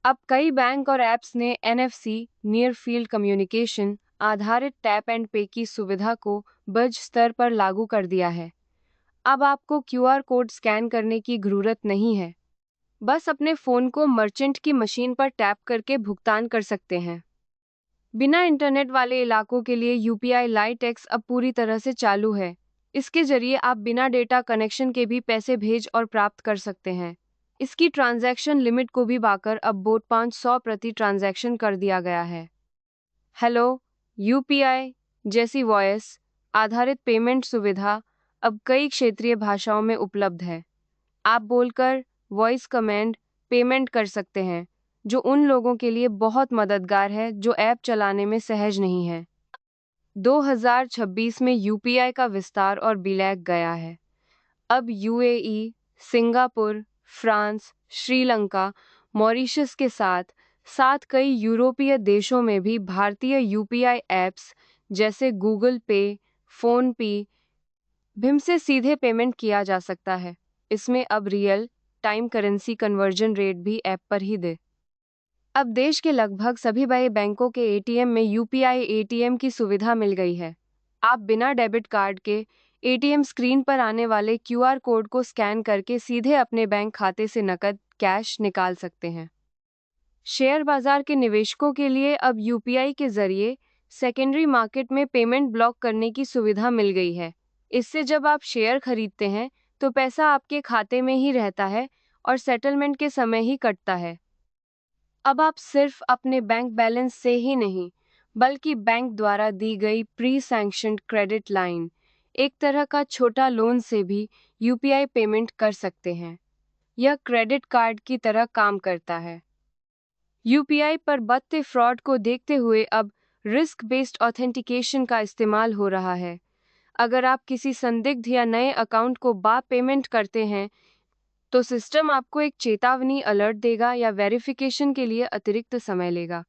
अब कई बैंक और ऐप्स ने NFC नियर फील्ड कम्युनिकेशन आधारित टैप एंड पे की सुविधा को बज स्तर पर लागू कर दिया है। अब आपको QR कोड स्कैन करने की जरूरत नहीं है। बस अपने फ़ोन को मर्चेंट की मशीन पर टैप करके भुगतान कर सकते हैं। बिना इंटरनेट वाले इलाकों के लिए UPI लाइट एक्स अब पूरी तरह से चालू है। इसके जरिए आप बिना डेटा कनेक्शन के भी पैसे भेज और प्राप्त कर सकते हैं। इसकी ट्रांजैक्शन लिमिट को भी बढ़ाकर अब बोट 500 प्रति ट्रांजैक्शन कर दिया गया है। हेलो, UPI जैसी वॉइस आधारित पेमेंट सुविधा अब कई क्षेत्रीय भाषाओं में उपलब्ध है। आप बोलकर वॉइस कमांड पेमेंट कर सकते हैं, जो उन लोगों के लिए बहुत मददगार है जो ऐप चलाने में सहज नहीं है। 2026 में UPI का विस्तार और बिलैक गया है। अब UAE, Singapore, France, Sri Lanka, Mauritius के साथ साथ कई यूरोपीय देशों में भी भारतीय UPI ऐप्स जैसे गूगल पे, फोन पे, भीम से सीधे पेमेंट किया जा सकता है। इसमें अब real time currency conversion rate भी ऐप पर ही दे। अब देश के लगभग सभी बड़े बैंकों के ATM में UPI ATM की सुविधा मिल गई है। आप बिना डेबिट कार्ड के ATM स्क्रीन पर आने वाले QR कोड को स्कैन करके सीधे अपने बैंक खाते से नकद कैश निकाल सकते हैं। शेयर बाजार के निवेशकों के लिए अब UPI के जरिए सेकेंडरी मार्केट में पेमेंट ब्लॉक करने की सुविधा मिल गई है। इससे जब आप शेयर खरीदते हैं तो पैसा आपके खाते में ही रहता है और सेटलमेंट के समय ही कटता है। अब आप सिर्फ अपने बैंक बैलेंस से ही नहीं, बल्कि बैंक द्वारा दी गई प्री सैंक्शनड क्रेडिट लाइन, एक तरह का छोटा लोन से भी UPI पेमेंट कर सकते हैं। यह क्रेडिट कार्ड की तरह काम करता है। UPI पर बढ़ते फ्रॉड को देखते हुए अब रिस्क बेस्ड ऑथेंटिकेशन का इस्तेमाल हो रहा है। अगर आप किसी संदिग्ध या नए अकाउंट को पेमेंट करते हैं, तो सिस्टम आपको एक चेतावनी अलर्ट देगा या वेरिफिकेशन के लिए अतिरिक्त समय लेगा।